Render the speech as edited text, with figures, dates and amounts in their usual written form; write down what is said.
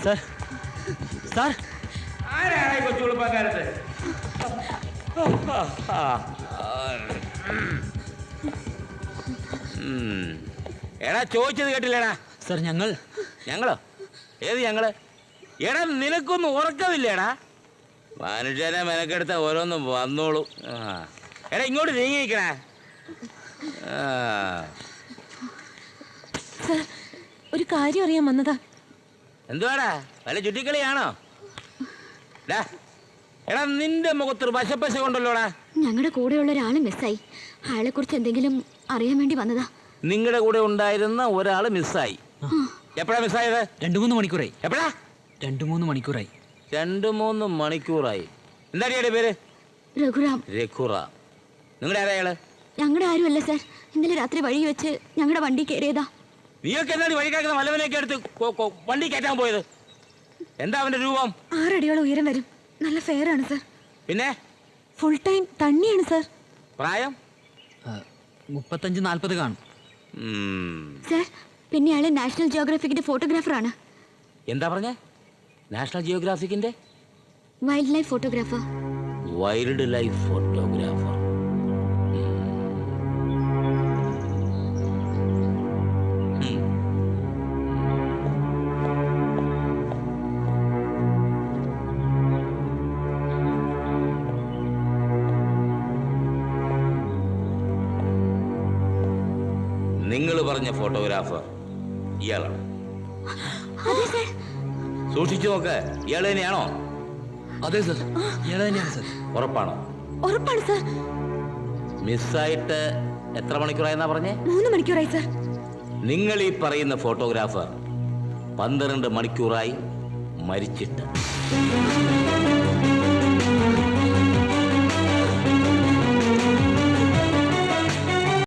Sir sir ആരാണ് കൊച്ചുകുളപ്പക്കാരത്ത്? എടാ ചോദിച്ചത് കേട്ടില്ലേടാ? സാർ ഞങ്ങളോ? ഏത് ഞങ്ങള്? എടാ നിനക്കൊന്നും ഉറക്കമില്ലേടാ? മനുഷ്യനെ മെനക്കെടുത്ത ഓരോന്നും വന്നോളൂ. എടാ ഇങ്ങോട്ട് നീങ്ങിക്കടാ. സാർ ഒരു കാര്യം അറിയാൻ വന്നതാ. എന്തുവാടാ, വല്ല ചുറ്റിക്കളിയാണോ? എടാ നിന്റെ മുഖത്തൊരു വശപ്പശ കൊണ്ടല്ലോടാ. ഞങ്ങളുടെ കൂടെയുള്ള ഒരാൾ മിസ്സായി. അയാളെ കുറിച്ച് എന്തെങ്കിലും അറിയാൻ വേണ്ടി വന്നതാ. നിങ്ങളുടെ കൂടെ ഉണ്ടായിരുന്ന ഒരാള് മിസ്സായി. എപ്പോഴാ മിസ്സായത്? 2-3 മണിക്കൂറായി. എപ്പോഴാ? 2-3 മണിക്കൂറായി. 2-3 മണിക്കൂറായി. എന്താടിയുടെ പേര്? രഘുറാം. രഘുറാം. നിങ്ങളുടെ ആരാ അയാള്? ഞങ്ങളുടെ ആരുമല്ല സാർ. ഇന്നലെ രാത്രി വഴി വെച്ച് ഞങ്ങളുടെ വണ്ടി കയറിയതാ. നീയൊക്കെ എന്താണ് വഴി കിടക്കുന്ന വല്ലവനെയൊക്കെ എടുത്ത് വണ്ടി കയറ്റാൻ പോയത്? എന്താ അവന്റെ രൂപം? 6 അടിയോളം ഉയരം വരും. നല്ല ഫെയർ ആണ് സാർ. പിന്നെ ഫുൾ ടൈം തണ്ണിയാണ് സാർ. പ്രായം 35-40 കാണും സാർ. പിന്നെ അയാള് നാഷണൽ ജിയോഗ്രാഫിക്കിന്റെ ഫോട്ടോഗ്രാഫറാണ്. എന്താ പറഞ്ഞ? നാഷണൽ ജിയോഗ്രാഫിക്കിന്റെ wildlife photographer. Wildlife photographer. നിങ്ങൾ പറഞ്ഞ ഫോട്ടോഗ്രാഫർ ഇയാളാണ്. സൂക്ഷിച്ചു നോക്ക്. ഇയാൾ തന്നെയാണോ? അതെ സർ, ഇയാൾ തന്നെയാണ് സർ. ഉറപ്പാണോ? ഉറപ്പാണ് സാർ. മിസ്സായിട്ട് എത്ര മണിക്കൂറായെന്നാ പറഞ്ഞേ? 3 മണിക്കൂറായി സാർ. നിങ്ങൾ ഈ പറയുന്ന ഫോട്ടോഗ്രാഫർ 12 മണിക്കൂറായി മരിച്ചിട്ട്.